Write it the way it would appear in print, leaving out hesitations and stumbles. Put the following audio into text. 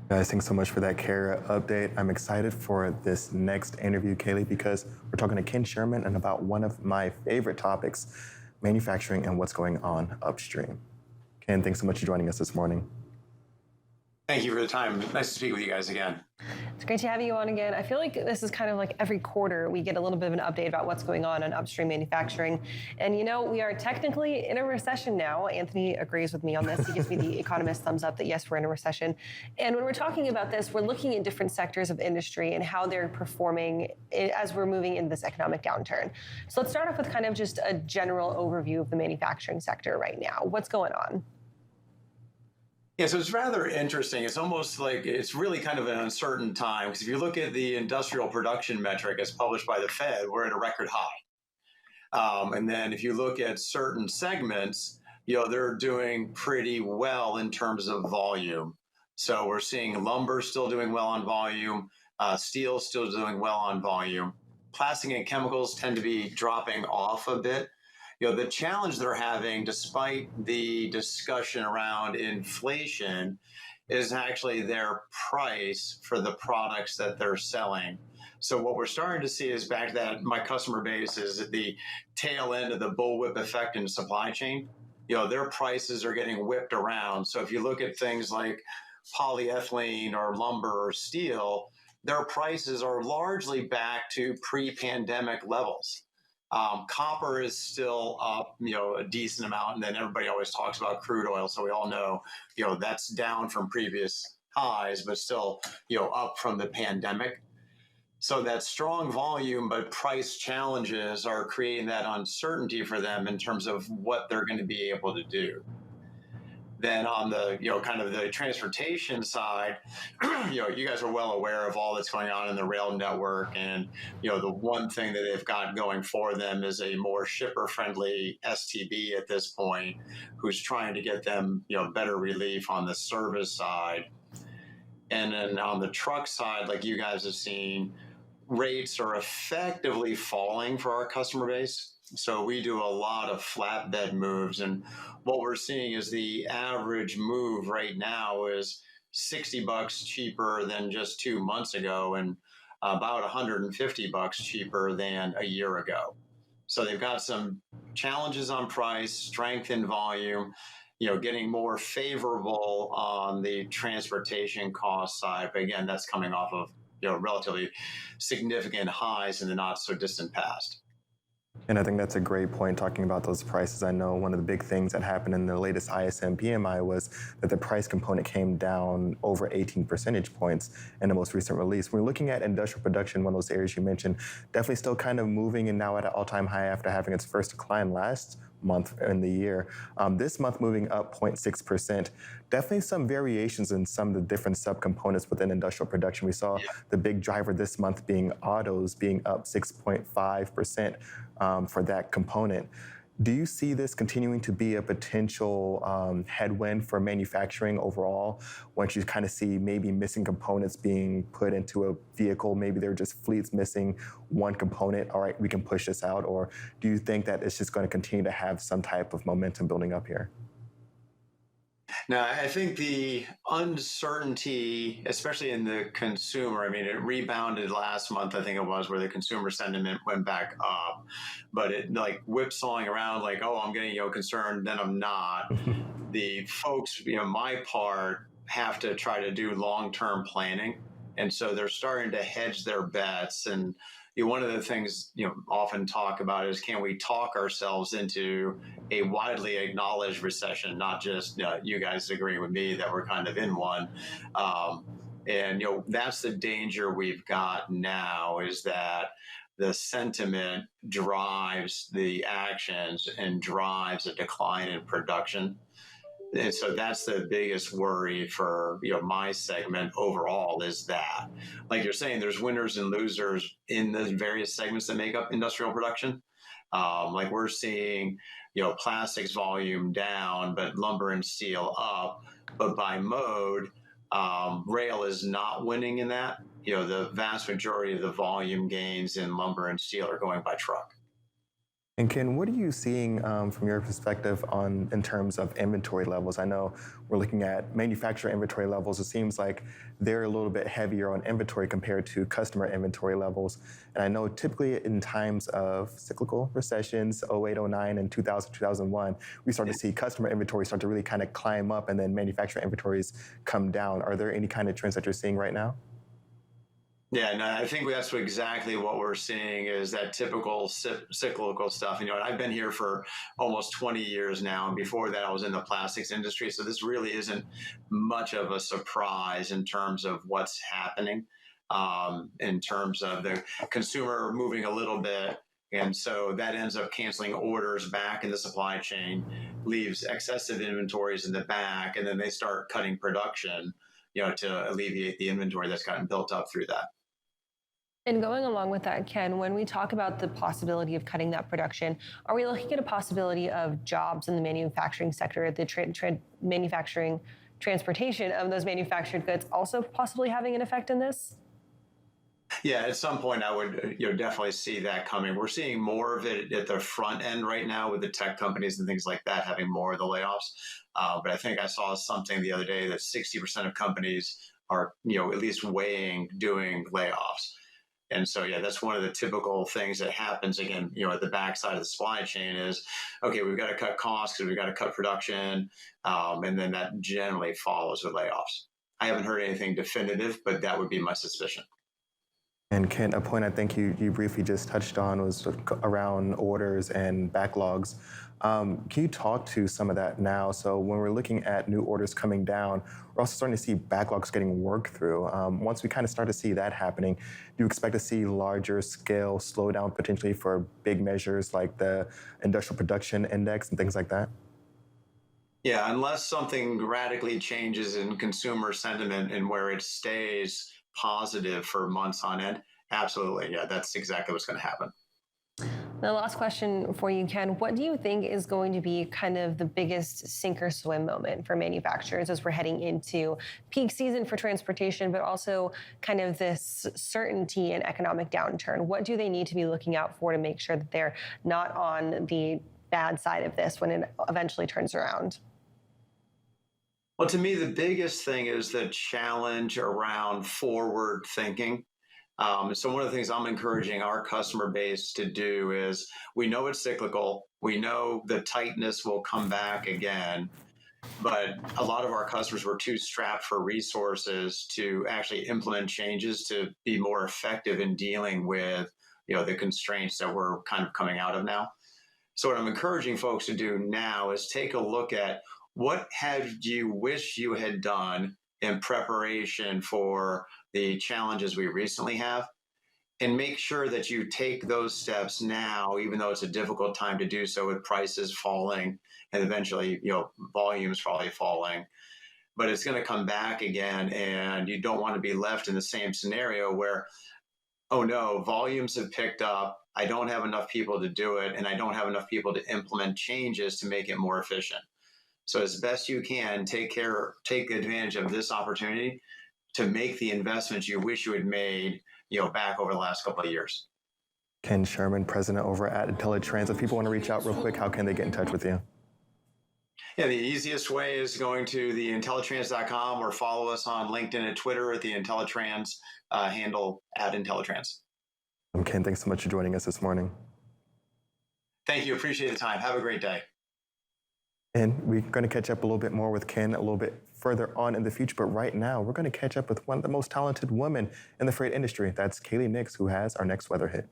Guys, thanks so much for that Kara update. I'm excited for this next interview, Kaylee, because we're talking to Ken Sherman and about one of my favorite topics, manufacturing and what's going on upstream. Ken, thanks so much for joining us this morning. Thank you for the time. Nice to speak with you guys again. It's great to have you on again. I feel like this is kind of like every quarter we get a little bit of an update about what's going on in upstream manufacturing. And we are technically in a recession now. Anthony agrees with me on this. He gives me the economist thumbs up that yes, we're in a recession. And when we're talking about this, we're looking at different sectors of industry and how they're performing as we're moving into this economic downturn. So let's start off with kind of just a general overview of the manufacturing sector right now. What's going on? Yeah, so it's rather interesting. It's almost like it's really kind of an uncertain time because if you look at the industrial production metric as published by the Fed, we're at a record high. And then if you look at certain segments, they're doing pretty well in terms of volume. So we're seeing lumber still doing well on volume, steel still doing well on volume. Plastic and chemicals tend to be dropping off a bit. The challenge they're having, despite the discussion around inflation, is actually their price for the products that they're selling. So what we're starting to see is back to that my customer base is at the tail end of the bullwhip effect in supply chain. Their prices are getting whipped around. So if you look at things like polyethylene or lumber or steel, their prices are largely back to pre-pandemic levels. Copper is still up, a decent amount, and then everybody always talks about crude oil. So we all know, that's down from previous highs, but still, up from the pandemic. So that strong volume, but price challenges are creating that uncertainty for them in terms of what they're going to be able to do. Then on the, kind of the transportation side, you guys are well aware of all that's going on in the rail network. And, the one thing that they've got going for them is a more shipper-friendly STB at this point, who's trying to get them, better relief on the service side. And then on the truck side, like you guys have seen, rates are effectively falling for our customer base. So we do a lot of flatbed moves, and what we're seeing is the average move right now is $60 cheaper than just 2 months ago and about $150 cheaper than a year ago. So they've got some challenges on price, strength in volume, getting more favorable on the transportation cost side. But again, that's coming off of relatively significant highs in the not so distant past. And I think that's a great point talking about those prices. I know one of the big things that happened in the latest ISM PMI was that the price component came down over 18 percentage points in the most recent release. We're looking at industrial production, one of those areas you mentioned, definitely still kind of moving and now at an all-time high after having its first decline last month in the year. This month moving up 0.6%. Definitely some variations in some of the different subcomponents within industrial production. We saw the big driver this month being autos being up 6.5% for that component. Do you see this continuing to be a potential headwind for manufacturing overall once you kind of see maybe missing components being put into a vehicle? Maybe they're just fleets missing one component. All right, we can push this out. Or do you think that it's just going to continue to have some type of momentum building up here? Now, I think the uncertainty, especially in the consumer, it rebounded last month, I think it was, where the consumer sentiment went back up, but it like whipsawing around like, oh, I'm getting concerned, then I'm not. The folks, my part, have to try to do long-term planning. And so they're starting to hedge their bets. And one of the things often talk about is, can we talk ourselves into a widely acknowledged recession, not just you guys agreeing with me that we're kind of in one. And that's the danger we've got now, is that the sentiment drives the actions and drives a decline in production. And so that's the biggest worry for my segment overall, is that, like you're saying, there's winners and losers in the various segments that make up industrial production. Like we're seeing, plastics volume down, but lumber and steel up. But by mode, rail is not winning in that. The vast majority of the volume gains in lumber and steel are going by truck. And Ken, what are you seeing from your perspective on in terms of inventory levels? I know we're looking at manufacturer inventory levels. It seems like they're a little bit heavier on inventory compared to customer inventory levels. And I know typically in times of cyclical recessions, 08, 09, and 2000, 2001, we start to see customer inventory start to really kind of climb up and then manufacturer inventories come down. Are there any kind of trends that you're seeing right now? Yeah, no, I think that's exactly what we're seeing is that typical cyclical stuff. And I've been here for almost 20 years now, and before that, I was in the plastics industry. So this really isn't much of a surprise in terms of what's happening, in terms of the consumer moving a little bit. And so that ends up canceling orders back in the supply chain, leaves excessive inventories in the back, and then they start cutting production, to alleviate the inventory that's gotten built up through that. And going along with that, Ken, when we talk about the possibility of cutting that production, are we looking at a possibility of jobs in the manufacturing sector, the manufacturing transportation of those manufactured goods also possibly having an effect in this? Yeah, at some point I would definitely see that coming. We're seeing more of it at the front end right now with the tech companies and things like that having more of the layoffs. But I think I saw something the other day that 60% of companies are at least weighing doing layoffs. And so, yeah, that's one of the typical things that happens again, at the backside of the supply chain is, okay, we've got to cut costs because we've got to cut production. And then that generally follows with layoffs. I haven't heard anything definitive, but that would be my suspicion. And Ken, a point I think you briefly just touched on was around orders and backlogs. Can you talk to some of that now? So when we're looking at new orders coming down, we're also starting to see backlogs getting worked through. Once we kind of start to see that happening, do you expect to see larger scale slowdown potentially for big measures like the industrial production index and things like that? Yeah, unless something radically changes in consumer sentiment and where it stays positive for months on end, absolutely. Yeah, that's exactly what's going to happen. The last question for you, Ken. What do you think is going to be kind of the biggest sink or swim moment for manufacturers as we're heading into peak season for transportation, but also kind of this certainty and economic downturn? What do they need to be looking out for to make sure that they're not on the bad side of this when it eventually turns around? Well, to me, the biggest thing is the challenge around forward thinking. So one of the things I'm encouraging our customer base to do is we know it's cyclical. We know the tightness will come back again, but a lot of our customers were too strapped for resources to actually implement changes to be more effective in dealing with the constraints that we're kind of coming out of now. So what I'm encouraging folks to do now is take a look at what have you wish you had done in preparation for the challenges we recently have, and make sure that you take those steps now, even though it's a difficult time to do so with prices falling and eventually, volumes probably falling. But it's going to come back again, and you don't want to be left in the same scenario where, oh no, volumes have picked up. I don't have enough people to do it, and I don't have enough people to implement changes to make it more efficient. So as best you can, take advantage of this opportunity to make the investments you wish you had made, back over the last couple of years. Ken Sherman, president over at Intellitrans. If people want to reach out real quick, how can they get in touch with you? Yeah, the easiest way is going to the Intellitrans.com or follow us on LinkedIn and Twitter at the Intellitrans handle at Intellitrans. Ken, thanks so much for joining us this morning. Thank you. Appreciate the time. Have a great day. And we're going to catch up a little bit more with Ken a little bit further on in the future. But right now, we're going to catch up with one of the most talented women in the freight industry. That's Kaylee Nix, who has our next weather hit.